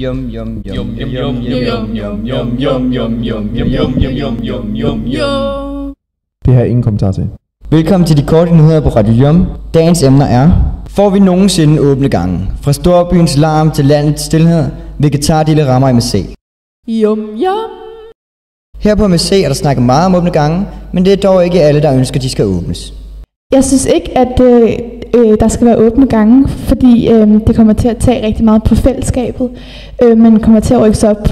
Yum yum yum yum Yum, yum yum, yum yum, yum yum, yum, yum, yum, yum, yum, yum, yum. Det har jeg ingen kommentar til. Velkommen til de korte nyheder på Radio Yum. Dagens emner er: får vi nogensinde åbne gange? Fra storbyens larm til landets stilhed. Vegetardille rammer MSC. Yum, yum. Her på MSC er der snakket meget om åbne gange, men det er dog ikke alle, der ønsker, at de skal åbnes. Jeg synes ikke, at der skal være åbne gange, fordi det kommer til at tage rigtig meget på fællesskabet. Man kommer til at rykke sig op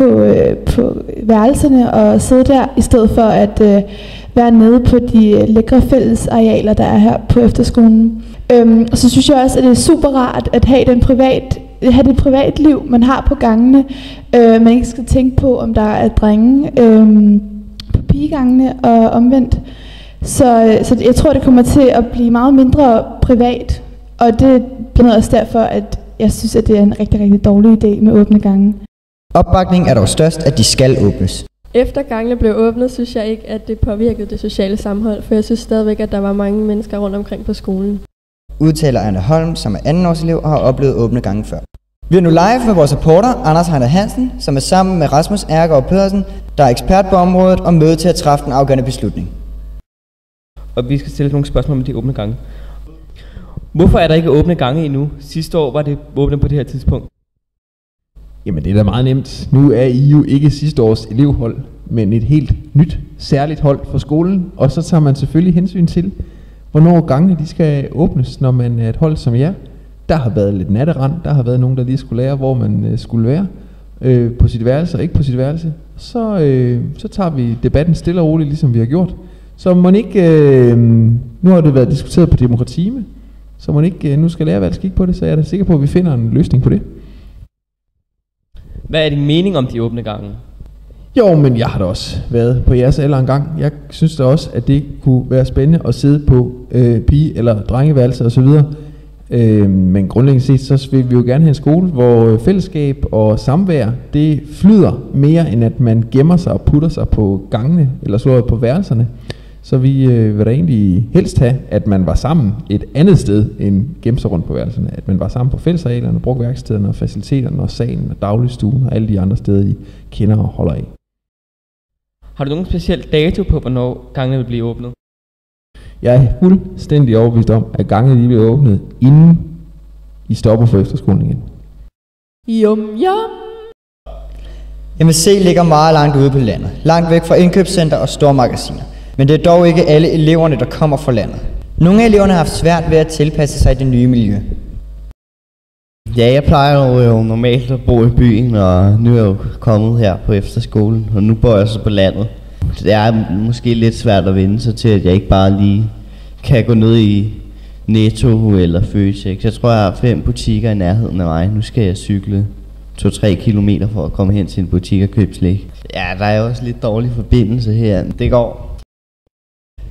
på værelserne og sidde der, i stedet for at være nede på de lækre fællesarealer, der er her på efterskolen. Og så synes jeg også, at det er super rart at have det privatliv, man har på gangene. Man ikke skal tænke på, om der er drenge på pigegangene og omvendt. Så jeg tror, det kommer til at blive meget mindre privat, og det er også derfor, at jeg synes, at det er en rigtig, rigtig dårlig idé med åbne gange. Opbakningen er dog størst, at de skal åbnes. Efter gangene blev åbnet, synes jeg ikke, at det påvirkede det sociale sammenhold, for jeg synes stadigvæk, at der var mange mennesker rundt omkring på skolen. Udtaler Anna Holm, som er andenårselev og har oplevet åbne gange før. Vi er nu live med vores reporter, Anders Heiner Hansen, som er sammen med Rasmus Ergaard Pedersen, der er ekspert på området og med til at træffe den afgørende beslutning. Og vi skal stille nogle spørgsmål om de åbne gange. Hvorfor er der ikke åbne gange endnu? Sidste år var det åbent på det her tidspunkt. Jamen det er da meget nemt. Nu er I jo ikke sidste års elevhold, men et helt nyt, særligt hold for skolen. Og så tager man selvfølgelig hensyn til, hvornår gangene de skal åbnes, når man er et hold som jer. Der har været lidt natterand, der har været nogen, der lige skulle lære, hvor man skulle være på sit værelse og ikke på sit værelse. Så tager vi debatten stille og roligt, ligesom vi har gjort. Så må ikke, nu har det været diskuteret på demokratime, så må ikke, nu skal lærervalget kigge på det, så jeg er da sikker på, at vi finder en løsning på det. Hvad er din mening om de åbne gange? Jo, men jeg har da også været på jeres alder en gang. Jeg synes da også, at det kunne være spændende at sidde på pige- eller drengeværelser osv. Men grundlæggende set, så vil vi jo gerne have en skole, hvor fællesskab og samvær, det flyder mere, end at man gemmer sig og putter sig på gangene, eller slår på værelserne. Så vi vil da egentlig helst have, at man var sammen et andet sted, end gemme sig rundt på værelserne. At man var sammen på fællesarealerne, brugte værkstederne og faciliteterne og salen og dagligstuen og alle de andre steder, I kender og holder af. Har du nogen speciel dato på, hvornår gangene vil blive åbnet? Jeg er fuldstændig overbevist om, at gangene bliver åbnet, inden I stopper for efterskolen igen. Yum, yum. MSC ligger meget langt ude på landet, langt væk fra indkøbscenter og store magasiner. Men det er dog ikke alle eleverne, der kommer fra landet. Nogle af eleverne har haft svært ved at tilpasse sig det nye miljø. Ja, jeg plejer jo normalt at bo i byen, og nu er jeg jo kommet her på efterskolen, og nu bor jeg så på landet. Det er måske lidt svært at vende sig til, at jeg ikke bare lige kan gå ned i Netto eller Føtex. Jeg tror, jeg har 5 butikker i nærheden af mig. Nu skal jeg cykle 2-3 kilometer for at komme hen til en butik og købe slik. Ja, der er jo også lidt dårlig forbindelse her. Det går.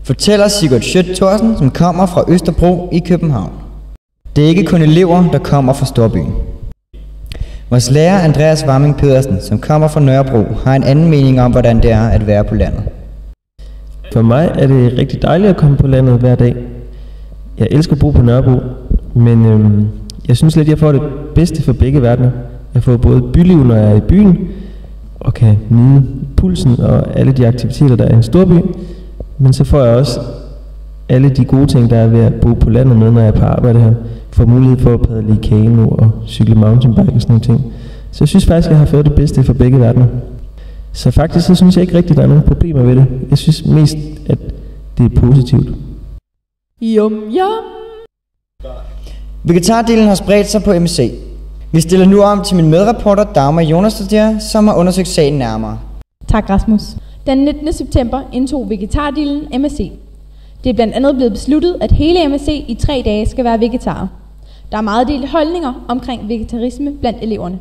Fortæller Sigurd Schødt Thorsen, som kommer fra Østerbro i København. Det er ikke kun elever, der kommer fra storbyen. Vores lærer Andreas Warming Pedersen, som kommer fra Nørrebro, har en anden mening om, hvordan det er at være på landet. For mig er det rigtig dejligt at komme på landet hver dag. Jeg elsker at bo på Nørrebro, men jeg synes lidt, at jeg får det bedste for begge verdener. Jeg får både byliv, når jeg er i byen, og kan nyde pulsen og alle de aktiviteter, der er i en storby. Men så får jeg også alle de gode ting, der er ved at bo på landet med, når jeg er på arbejde her. Får mulighed for at padle i kano og cykle mountainbike og sådan nogle ting. Så jeg synes faktisk, at jeg har fået det bedste for begge verdener. Så faktisk så synes jeg ikke rigtigt, at der er nogen problemer ved det. Jeg synes mest, at det er positivt. Yum, yum. Vegetardelen har spredt sig på MSC. Vi stiller nu om til min medreporter Dagmar Jonas, som har undersøgt sagen nærmere. Tak, Rasmus. Den 19. september indtog vegetardelen MSC. Det er blandt andet blevet besluttet, at hele MSC i 3 dage skal være vegetarer. Der er meget delte holdninger omkring vegetarisme blandt eleverne.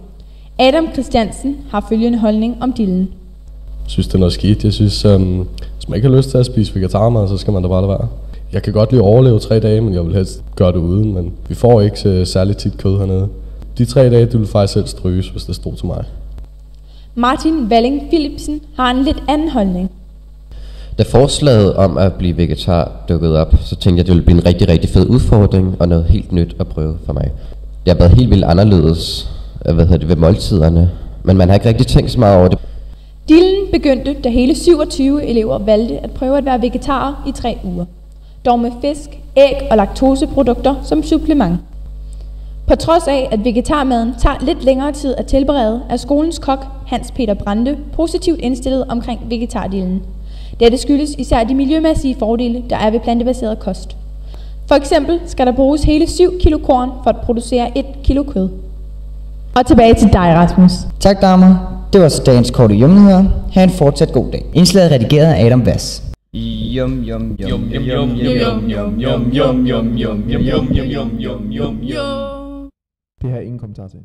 Adam Christiansen har følgende holdning om dillen. Jeg synes, det er noget skidt. Jeg synes, hvis man ikke har lyst til at spise vegetarmad, så skal man da bare lade være. Jeg kan godt lide at overleve 3 dage, men jeg vil helst gøre det uden. Men vi får ikke særligt tit kød hernede. De 3 dage, du vil faktisk selv stryges, hvis det stod til mig. Martin Walling Philipsen har en lidt anden holdning. Da forslaget om at blive vegetar dukkede op, så tænkte jeg, at det ville blive en rigtig, rigtig fed udfordring og noget helt nyt at prøve for mig. Det har været helt vildt anderledes ved måltiderne, men man har ikke rigtig tænkt så meget over det. Dealen begyndte, da hele 27 elever valgte at prøve at være vegetarer i 3 uger. Dog med fisk, æg og laktoseprodukter som supplement. På trods af, at vegetarmaden tager lidt længere tid at tilberede, er skolens kok, Hans Peter Brande, positivt indstillet omkring vegetardealen. Dette skyldes især de miljømæssige fordele, der er ved plantebaseret kost. For eksempel skal der bruges hele 7 kilo korn for at producere 1 kilo kød. Og tilbage til dig, Rasmus. Tak, damer. Det var så dagens korte jumnyheder. Ha' en fortsat god dag. Indslaget redigeret af Adam Vass. Yum yum yum yum yum yum yum yum yum yum yum yum yum yum yum yum yum. Det har jeg ingen kommentar til.